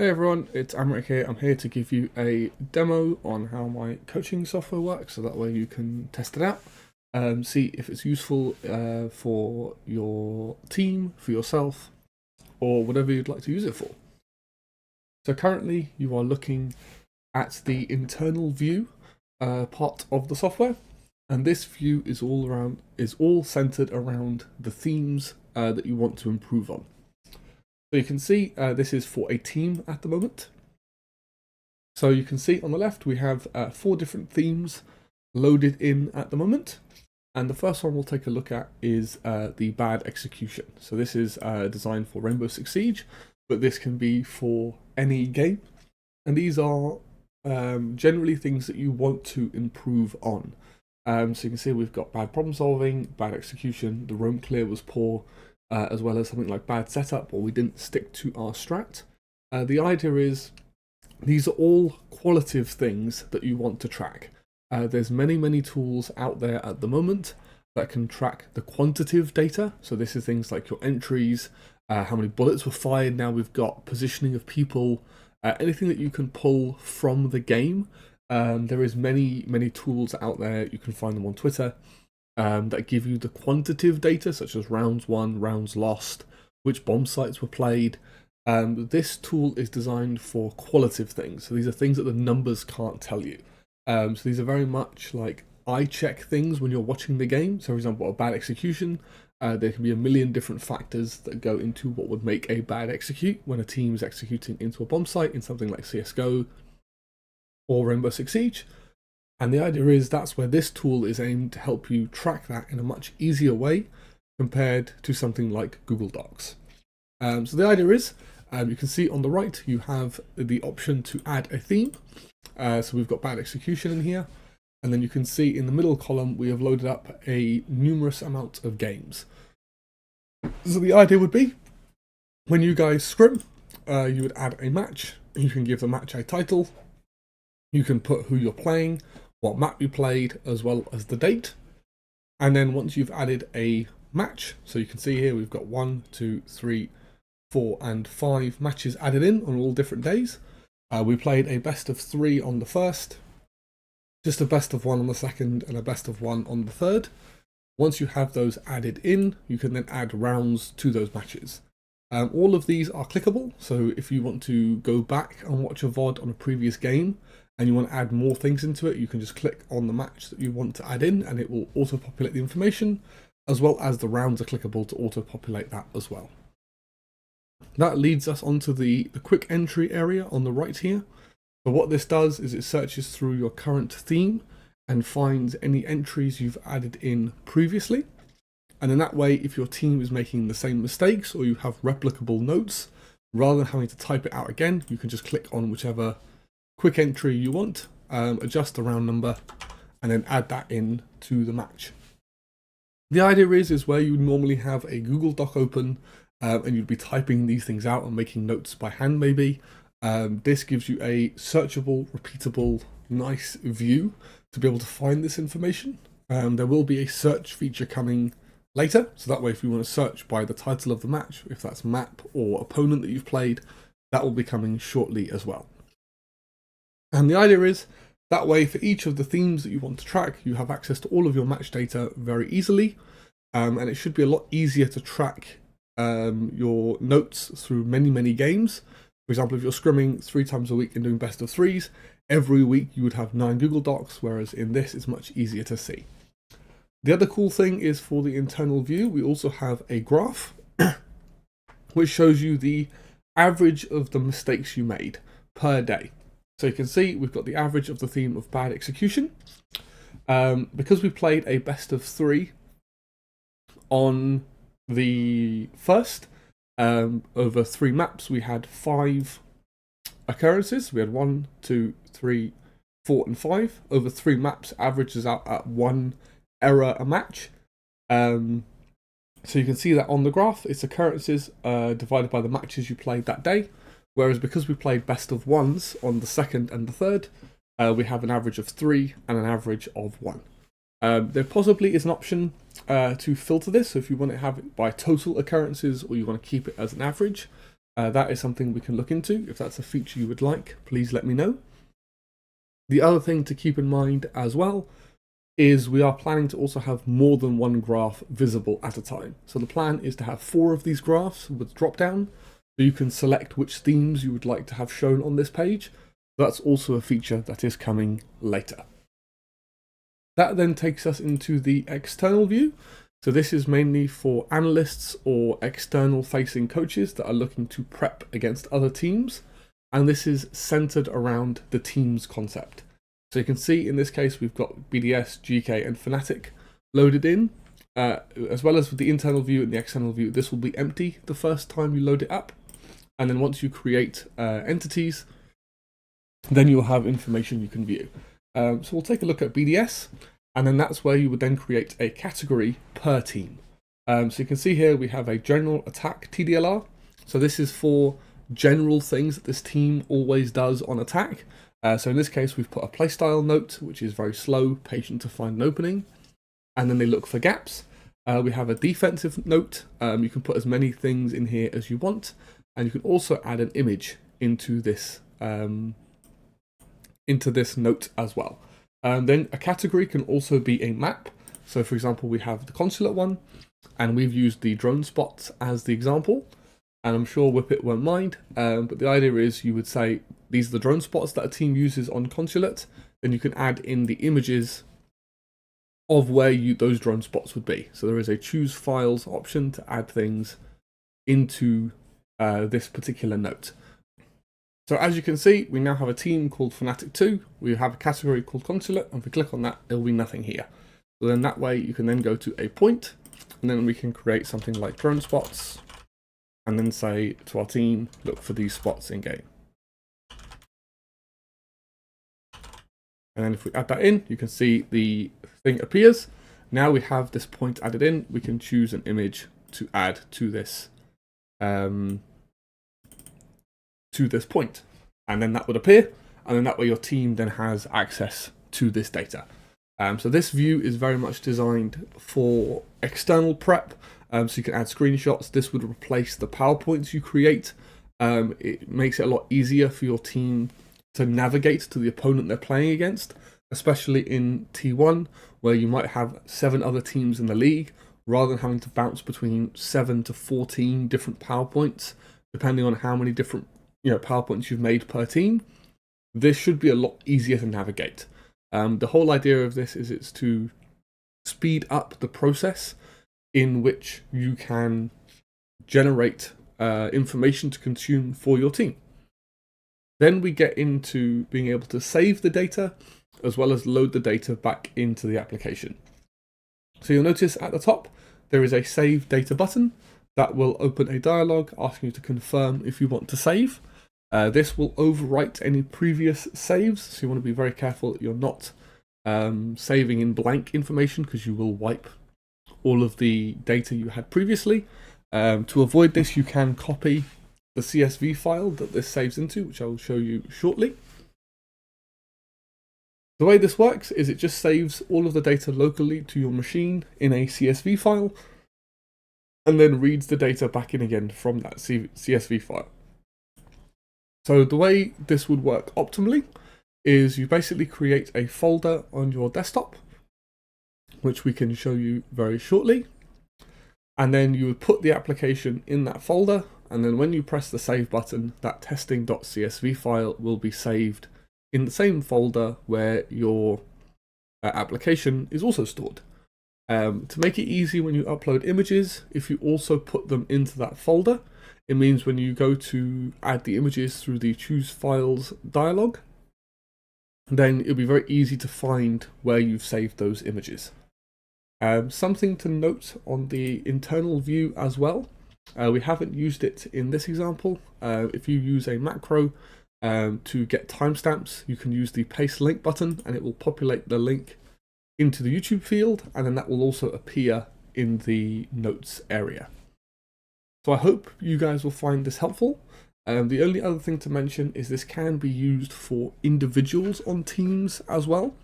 Hey everyone, it's Amrik here. I'm here to give you a demo on how my coaching software works, so that way you can test it out, see if it's useful for your team, for yourself, or whatever you'd like to use it for. So currently you are looking at the internal view part of the software, and this view is all centered around the themes that you want to improve on. So you can see this is for a team at the moment. So you can see on the left we have 4 different themes loaded in at the moment. And the first one we'll take a look at is the bad execution. So this is designed for Rainbow Six Siege, but this can be for any game. And these are generally things that you want to improve on. So you can see we've got bad problem solving, bad execution, the roam clear was poor, as well as something like bad setup, or we didn't stick to our strat. The idea is these are all qualitative things that you want to track. There's many tools out there at the moment that can track the quantitative data. So this is things like your entries, how many bullets were fired. Now we've got positioning of people, anything that you can pull from the game. There is many tools out there. You can find them on Twitter. That give you the quantitative data, such as rounds won, rounds lost, which bomb sites were played. This tool is designed for qualitative things. So these are things that the numbers can't tell you. So these are very much like eye check things when you're watching the game. So for example, a bad execution, there can be a million different factors that go into what would make a bad execute when a team is executing into a bomb site in something like CSGO or Rainbow Six Siege. And the idea is that's where this tool is aimed to help you track that in a much easier way compared to something like Google Docs. So the idea is, you can see on the right, you have the option to add a theme. So we've got bad execution in here. And then you can see in the middle column, we have loaded up a numerous amount of games. So the idea would be, when you guys scrim, you would add a match. You can give the match a title. You can put who you're playing, what map you played, as well as the date. And then once you've added a match, so you can see here we've got 1, 2, 3, 4, and 5 matches added in on all different days. We played a best of 3 on the first, just a best of 1 on the second, and a best of 1 on the third. Once you have those added in, you can then add rounds to those matches. All of these are clickable, so if you want to go back and watch a VOD on a previous game, and you want to add more things into it, you can just click on the match that you want to add in and it will auto-populate the information, as well as the rounds are clickable to auto-populate that as well. That leads us onto the quick entry area on the right here. So what this does is it searches through your current theme and finds any entries you've added in previously. And in that way, if your team is making the same mistakes or you have replicable notes, rather than having to type it out again, you can just click on whichever quick entry you want, adjust the round number, and then add that in to the match. The idea is where you normally have a Google Doc open and you'd be typing these things out and making notes by hand maybe. This gives you a searchable, repeatable, nice view to be able to find this information. There will be a search feature coming later, so that way if you want to search by the title of the match, if that's map or opponent that you've played, that will be coming shortly as well. And the idea is, that way for each of the themes that you want to track, you have access to all of your match data very easily, and it should be a lot easier to track your notes through many games. For example, if you're scrimming 3 times a week and doing best of 3s, every week you would have 9 Google Docs, whereas in this it's much easier to see. The other cool thing is for the internal view, we also have a graph, which shows you the average of the mistakes you made per day. So you can see we've got the average of the theme of bad execution. Because we played a best of 3 on the first, over 3 maps, we had 5 occurrences. We had 1, 2, 3, 4, and 5. Over 3 maps, averages out at 1 error a match. So you can see that on the graph, it's occurrences divided by the matches you played that day. Whereas because we played best of 1s on the second and the third, we have an average of 3 and an average of 1. There possibly is an option to filter this, so if you want to have it by total occurrences or you want to keep it as an average, that is something we can look into. If that's a feature you would like, please let me know. The other thing to keep in mind as well is we are planning to also have more than one graph visible at a time. So the plan is to have 4 of these graphs with drop down, so you can select which themes you would like to have shown on this page. That's also a feature that is coming later. That then takes us into the external view. So this is mainly for analysts or external facing coaches that are looking to prep against other teams. And this is centered around the teams concept. So you can see in this case, we've got BDS, GK and Fnatic loaded in, as well as with the internal view and the external view. This will be empty the first time you load it up. And then once you create entities, then you'll have information you can view. So we'll take a look at BDS, and then that's where you would then create a category per team. So you can see here we have a general attack TDLR. So this is for general things that this team always does on attack. So in this case, we've put a playstyle note, which is very slow, patient to find an opening, and then they look for gaps. We have a defensive note. You can put as many things in here as you want, and you can also add an image into this note as well. Then a category can also be a map. So for example, we have the consulate one, and we've used the drone spots as the example. And I'm sure Whippet won't mind, but the idea is you would say, these are the drone spots that a team uses on consulate. Then you can add in the images of where those drone spots would be. So there is a choose files option to add things into this particular note. So as you can see, we now have a team called Fnatic 2. We have a category called Consulate, and if we click on that, there will be nothing here. So then that way you can then go to a point, and then we can create something like drone spots, and then say to our team, look for these spots in game. And then if we add that in, you can see the thing appears. Now we have this point added in, we can choose an image to add to this point, and then that would appear, and then that way your team then has access to this data. So this view is very much designed for external prep, so you can add screenshots. This would replace the PowerPoints you create. It makes it a lot easier for your team to navigate to the opponent they're playing against, especially in T1, where you might have 7 other teams in the league, rather than having to bounce between 7 to 14 different PowerPoints, depending on how many different PowerPoints you've made per team. This should be a lot easier to navigate. The whole idea of this is it's to speed up the process in which you can generate information to consume for your team. Then we get into being able to save the data as well as load the data back into the application. So you'll notice at the top there is a save data button that will open a dialog asking you to confirm if you want to save. This will overwrite any previous saves, so you want to be very careful that you're not saving in blank information, because you will wipe all of the data you had previously. To avoid this, you can copy the CSV file that this saves into, which I will show you shortly. The way this works is it just saves all of the data locally to your machine in a CSV file, and then reads the data back in again from that CSV file. So the way this would work optimally is you basically create a folder on your desktop, which we can show you very shortly. And then you would put the application in that folder, and then when you press the save button, that testing.csv file will be saved in the same folder where your application is also stored. To make it easy when you upload images, if you also put them into that folder, it means when you go to add the images through the choose files dialog, then it'll be very easy to find where you've saved those images. Something to note on the internal view as well, we haven't used it in this example. If you use a macro to get timestamps, you can use the paste link button, and it will populate the link into the YouTube field, and then that will also appear in the notes area. So I hope you guys will find this helpful. The only other thing to mention is this can be used for individuals on teams as well.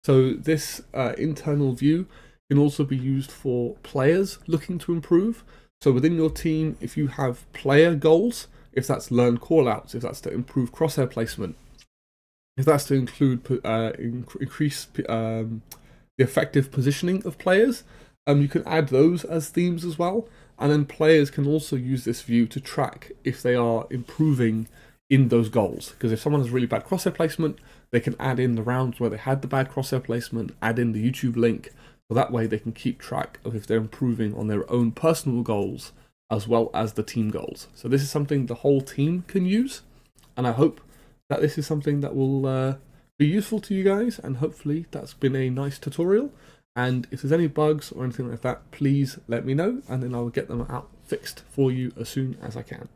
So this internal view can also be used for players looking to improve. So within your team, if you have player goals, if that's learn callouts, if that's to improve crosshair placement, if that's to include increase the effective positioning of players, you can add those as themes as well. And then players can also use this view to track if they are improving in those goals. Because if someone has really bad crosshair placement, they can add in the rounds where they had the bad crosshair placement, add in the YouTube link, so that way they can keep track of if they're improving on their own personal goals as well as the team goals. So this is something the whole team can use, and I hope that this is something that will be useful to you guys, and hopefully that's been a nice tutorial. And if there's any bugs or anything like that, please let me know, and then I'll get them out fixed for you as soon as I can.